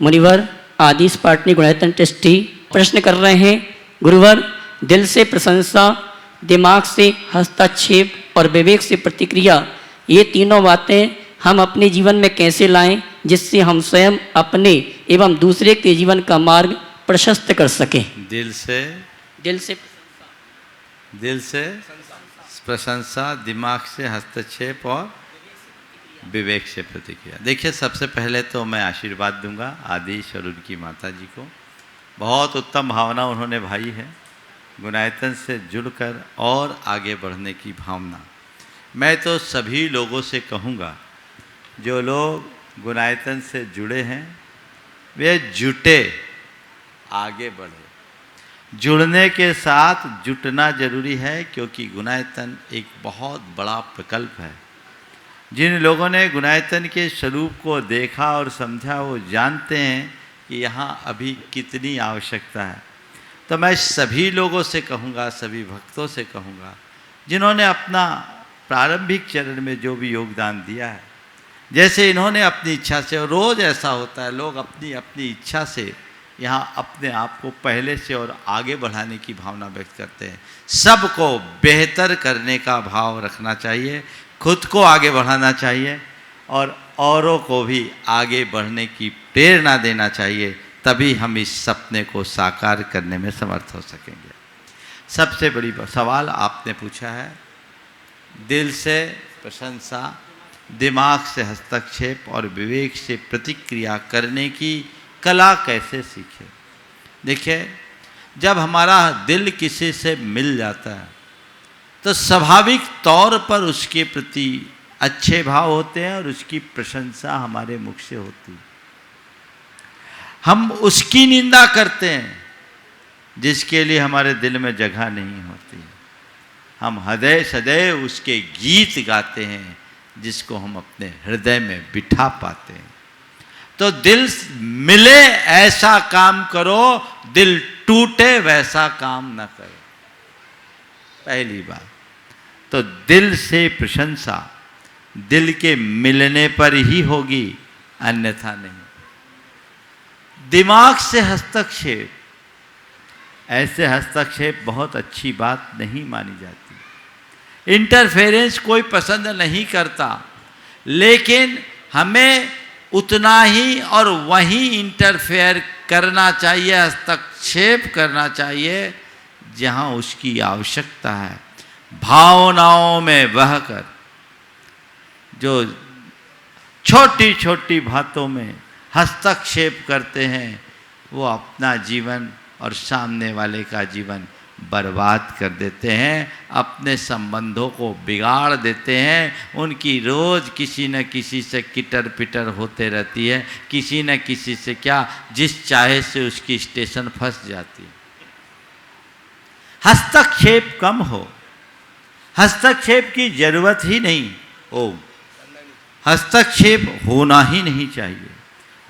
मुनिवर आदिश Patni Gunayatan tasty प्रश्न कर रहे हैं। गुरुवर, दिल से प्रशंसा, दिमाग से हस्तक्षेप और विवेक से प्रतिक्रिया, ये तीनों बातें हम अपने जीवन में कैसे लाएं जिससे हम स्वयं अपने एवं दूसरे के जीवन का मार्ग प्रशस्त कर सकें। दिल से प्रशंसा, दिमाग से हस्तक्षेप और विवेक से प्रतिक्रिया। देखिए, सबसे पहले तो मैं आशीर्वाद दूंगा आदिश और उनकी माता जी को। बहुत उत्तम भावना उन्होंने भाई है, गुणायतन से जुड़कर और आगे बढ़ने की भावना। मैं तो सभी लोगों से कहूँगा, जो लोग गुणायतन से जुड़े हैं वे जुटे, आगे बढ़े। जुड़ने के साथ जुटना जरूरी है, क्योंकि गुणायतन एक बहुत बड़ा प्रकल्प है। जिन लोगों ने गुणायतन के स्वरूप को देखा और समझा, वो जानते हैं कि यहाँ अभी कितनी आवश्यकता है। तो मैं सभी लोगों से कहूँगा, सभी भक्तों से कहूँगा, जिन्होंने अपना प्रारंभिक चरण में जो भी योगदान दिया है, जैसे इन्होंने अपनी इच्छा से, और रोज़ ऐसा होता है, लोग अपनी अपनी इच्छा से यहाँ अपने आप को पहले से और आगे बढ़ाने की भावना व्यक्त करते हैं। सबको बेहतर करने का भाव रखना चाहिए, खुद को आगे बढ़ाना चाहिए और औरों को भी आगे बढ़ने की प्रेरणा देना चाहिए। तभी हम इस सपने को साकार करने में समर्थ हो सकेंगे। सबसे बड़ी सवाल आपने पूछा है, दिल से प्रशंसा, दिमाग से हस्तक्षेप और विवेक से प्रतिक्रिया करने की कला कैसे सीखें। देखिए, जब हमारा दिल किसी से मिल जाता है तो स्वाभाविक तौर पर उसके प्रति अच्छे भाव होते हैं और उसकी प्रशंसा हमारे मुख से होती है। हम उसकी निंदा करते हैं जिसके लिए हमारे दिल में जगह नहीं होती। हम हृदय सदैव उसके गीत गाते हैं जिसको हम अपने हृदय में बिठा पाते हैं। तो दिल मिले ऐसा काम करो, दिल टूटे वैसा काम न करो। पहली बात तो दिल से प्रशंसा दिल के मिलने पर ही होगी, अन्यथा नहीं। दिमाग से हस्तक्षेप, ऐसे हस्तक्षेप बहुत अच्छी बात नहीं मानी जाती। इंटरफेरेंस कोई पसंद नहीं करता, लेकिन हमें उतना ही और वहीं इंटरफेयर करना चाहिए, हस्तक्षेप करना चाहिए जहां उसकी आवश्यकता है। भावनाओं में बहकर जो छोटी छोटी बातों में हस्तक्षेप करते हैं, वो अपना जीवन और सामने वाले का जीवन बर्बाद कर देते हैं, अपने संबंधों को बिगाड़ देते हैं। उनकी रोज़ किसी न किसी से किटर पिटर होते रहती है, किसी न किसी से क्या, जिस चाहे से उसकी स्टेशन फंस जाती है। हस्तक्षेप कम हो, हस्तक्षेप की जरूरत ही नहीं हो, हस्तक्षेप होना ही नहीं चाहिए।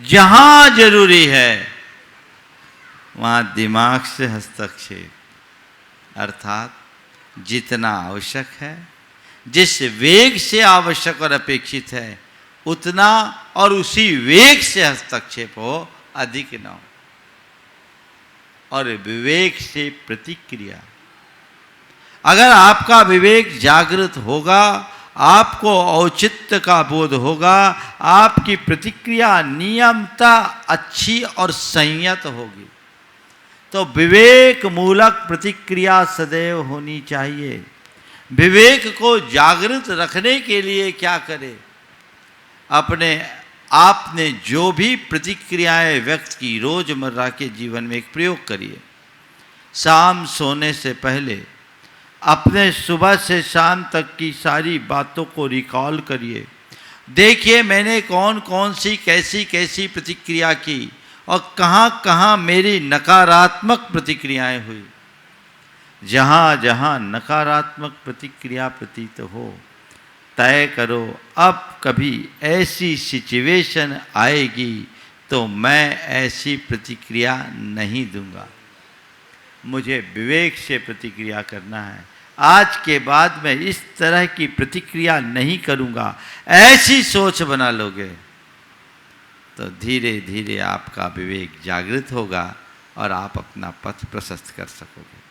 जहां जरूरी है वहां दिमाग से हस्तक्षेप, अर्थात जितना आवश्यक है, जिस वेग से आवश्यक और अपेक्षित है, उतना और उसी वेग से हस्तक्षेप हो, अधिक न हो। और विवेक से प्रतिक्रिया, अगर आपका विवेक जागृत होगा, आपको औचित्य का बोध होगा, आपकी प्रतिक्रिया नियमता अच्छी और संयत होगी। तो विवेक मूलक प्रतिक्रिया सदैव होनी चाहिए। विवेक को जागृत रखने के लिए क्या करें? अपने आपने जो भी प्रतिक्रियाएं व्यक्त की, रोजमर्रा के जीवन में एक प्रयोग करिए। शाम सोने से पहले अपने सुबह से शाम तक की सारी बातों को रिकॉल करिए। देखिए, मैंने कौन कौन सी कैसी कैसी प्रतिक्रिया की और कहाँ कहाँ मेरी नकारात्मक प्रतिक्रियाएं हुई। जहाँ जहाँ नकारात्मक प्रतिक्रिया प्रतीत हो, तय करो अब कभी ऐसी सिचुएशन आएगी तो मैं ऐसी प्रतिक्रिया नहीं दूंगा, मुझे विवेक से प्रतिक्रिया करना है। आज के बाद मैं इस तरह की प्रतिक्रिया नहीं करूंगा। ऐसी सोच बना लोगे तो धीरे धीरे आपका विवेक जागृत होगा और आप अपना पथ प्रशस्त कर सकोगे।